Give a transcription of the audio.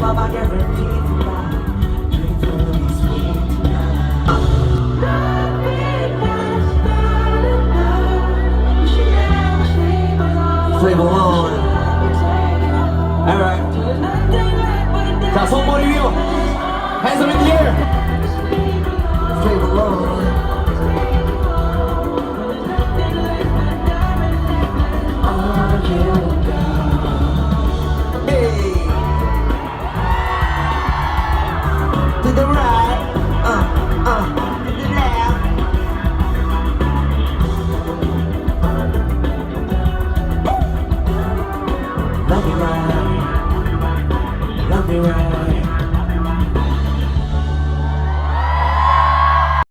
love, I guarantee tonight. Dreams will be sweet tonight. Flavor on. Alright. 자, 손 머리 위로. Hands up in the air.